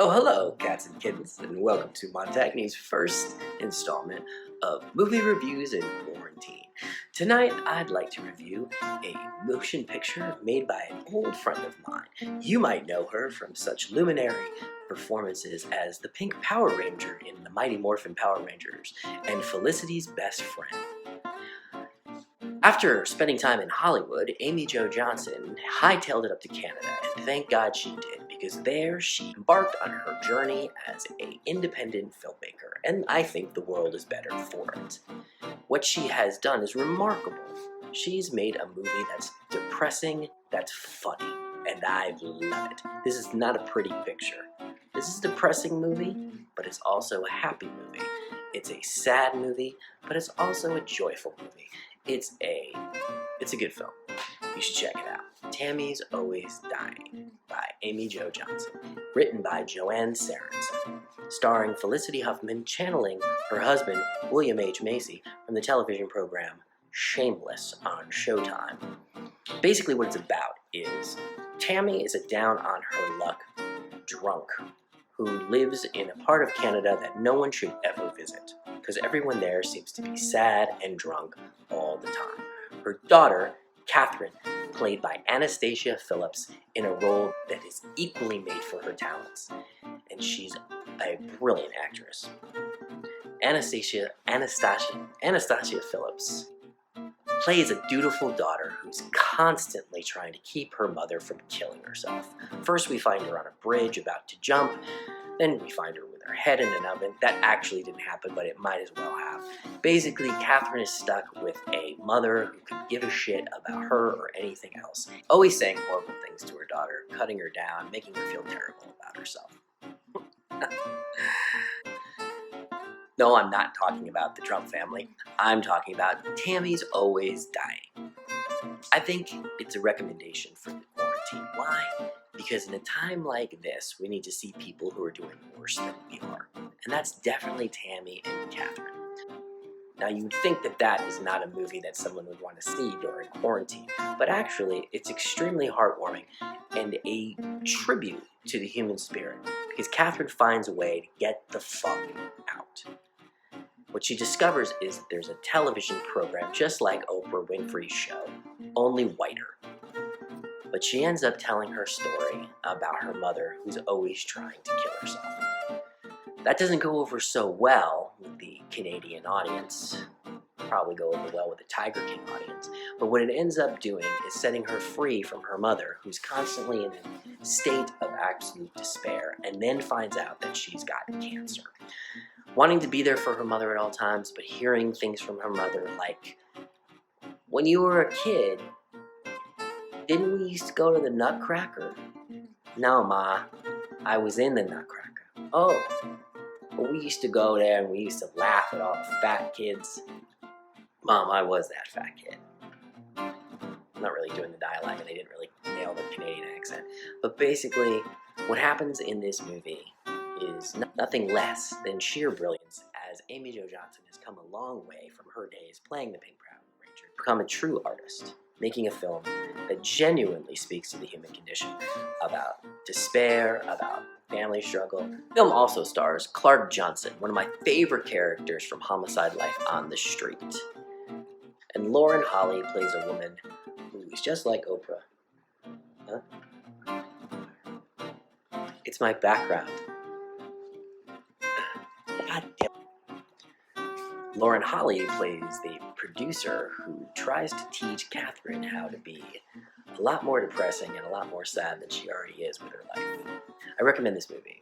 Oh, hello, cats and kittens, and welcome to Montagne'S first installment of Movie Reviews in Quarantine. Tonight, I'd like to review a motion picture made by an old friend of mine. You might know her from such luminary performances as the Pink Power Ranger in the Mighty Morphin Power Rangers and Felicity's best friend. After spending time in Hollywood, Amy Jo Johnson hightailed it up to Canada, and thank God she did, because there she embarked on her journey as an independent filmmaker, and I think the world is better for it. What she has done is remarkable. She's made a movie that's depressing, that's funny, and I love it. This is not a pretty picture. This is a depressing movie, but it's also a happy movie. It's a sad movie, but it's also a joyful movie. It's a good film. You should check it out. Tammy's Always Dying by Amy Jo Johnson. Written by Joanne Sarazen. Starring Felicity Huffman channeling her husband, William H. Macy, from the television program Shameless on Showtime. Basically what it's about is Tammy is a down-on-her-luck drunk who lives in a part of Canada that no one should ever visit, because everyone there seems to be sad and drunk all the time. Her daughter, Catherine, played by Anastasia Phillips, in a role that is equally made for her talents, and she's a brilliant actress. Anastasia Phillips plays a dutiful daughter who's constantly trying to keep her mother from killing herself. First we find her on a bridge about to jump, then we find her with her head in an oven. That actually didn't happen, but it might as well have. Basically, Catherine is stuck with a mother who could give a shit about her or anything else. Always saying horrible things to her daughter, cutting her down, making her feel terrible about herself. No, I'm not talking about the Trump family. I'm talking about Tammy's Always Dying. I think it's a recommendation for the quarantine. Why? Because in a time like this, we need to see people who are doing worse than we are. And that's definitely Tammy and Catherine. Now, you'd think that that is not a movie that someone would want to see during quarantine, but actually, it's extremely heartwarming and a tribute to the human spirit, because Catherine finds a way to get the fuck out. What she discovers is that there's a television program just like Oprah Winfrey's show, only whiter. But she ends up telling her story about her mother who's always trying to kill herself. That doesn't go over so well with the Canadian audience, probably go over well with the Tiger King audience, but what it ends up doing is setting her free from her mother, who's constantly in a state of absolute despair, and then finds out that she's got cancer. Wanting to be there for her mother at all times, but hearing things from her mother like, when you were a kid, didn't we used to go to the Nutcracker? No, Ma, I was in the Nutcracker. Oh, well, we used to go there and we used to laugh at all the fat kids. Mom, I was that fat kid. I'm not really doing the dialogue and they didn't really nail the Canadian accent. But basically, what happens in this movie is nothing less than sheer brilliance, as Amy Jo Johnson has come a long way from her days playing the Pink Power Ranger to become a true artist, making a film that genuinely speaks to the human condition, about despair, about family struggle. The film also stars Clark Johnson, one of my favorite characters from Homicide: Life on the Street. And Lauren Holly plays a woman who is just like Oprah. Huh? It's my background. God damn. Lauren Holly plays the producer who tries to teach Catherine how to be a lot more depressing and a lot more sad than she already is with her life. I recommend this movie.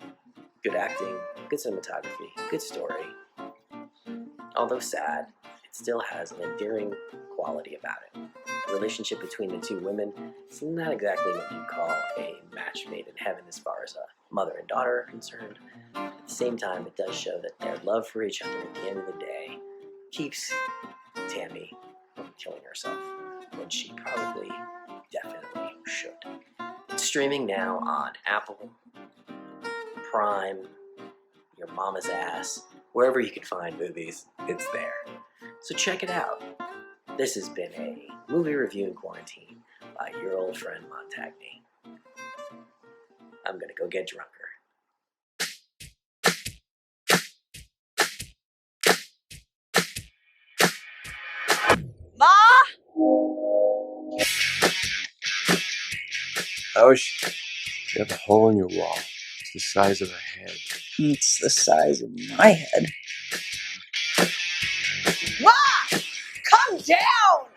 Good acting, good cinematography, good story. Although sad, it still has an endearing quality about it. The relationship between the two women is not exactly what you'd call a match made in heaven as far as a mother and daughter are concerned. At the same time, it does show that their love for each other at the end of the day keeps Tammy from killing herself, when she probably definitely should. It's streaming now on Apple, Prime, your mama's ass, wherever you can find movies, it's there. So check it out. This has been a movie review in quarantine by your old friend Montagne. I'm gonna go get drunker. How is she? You have a hole in your wall. It's the size of a head. It's the size of my head. Ma! Come down!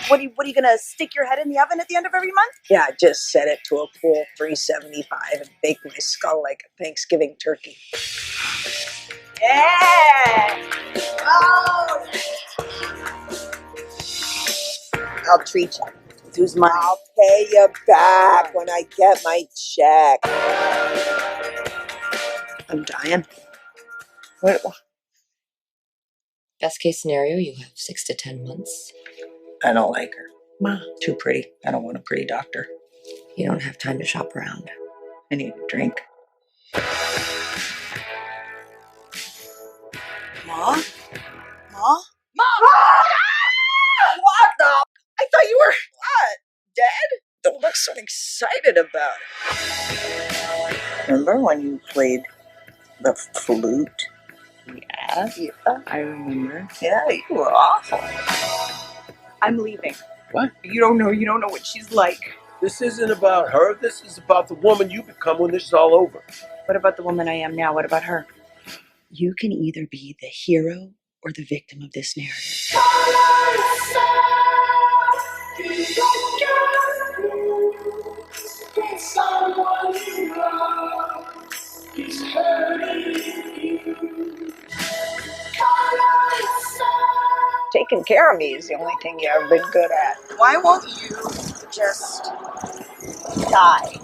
What are you gonna stick your head in the oven at the end of every month? Yeah, I just set it to a cool 375 and bake my skull like a Thanksgiving turkey. Yeah! Oh! I'll treat you. Who's mine? I'll pay you back when I get my check. I'm dying. What? Best case scenario, you have 6 to 10 months. I don't like her. Ma, too pretty. I don't want a pretty doctor. You don't have time to shop around. I need a drink. Ma? Ma? Ma! What the? I thought you were what? Dead? Don't look so excited about it. Remember when you played the flute? Yeah, I remember. Yeah, you were awful. I'm leaving. What? You don't know what she's like. This isn't about her. This is about the woman you become when this is all over. What about the woman I am now? What about her? You can either be the hero or the victim of this narrative. Taking care of me is the only thing you ever been good at. Why won't you just die?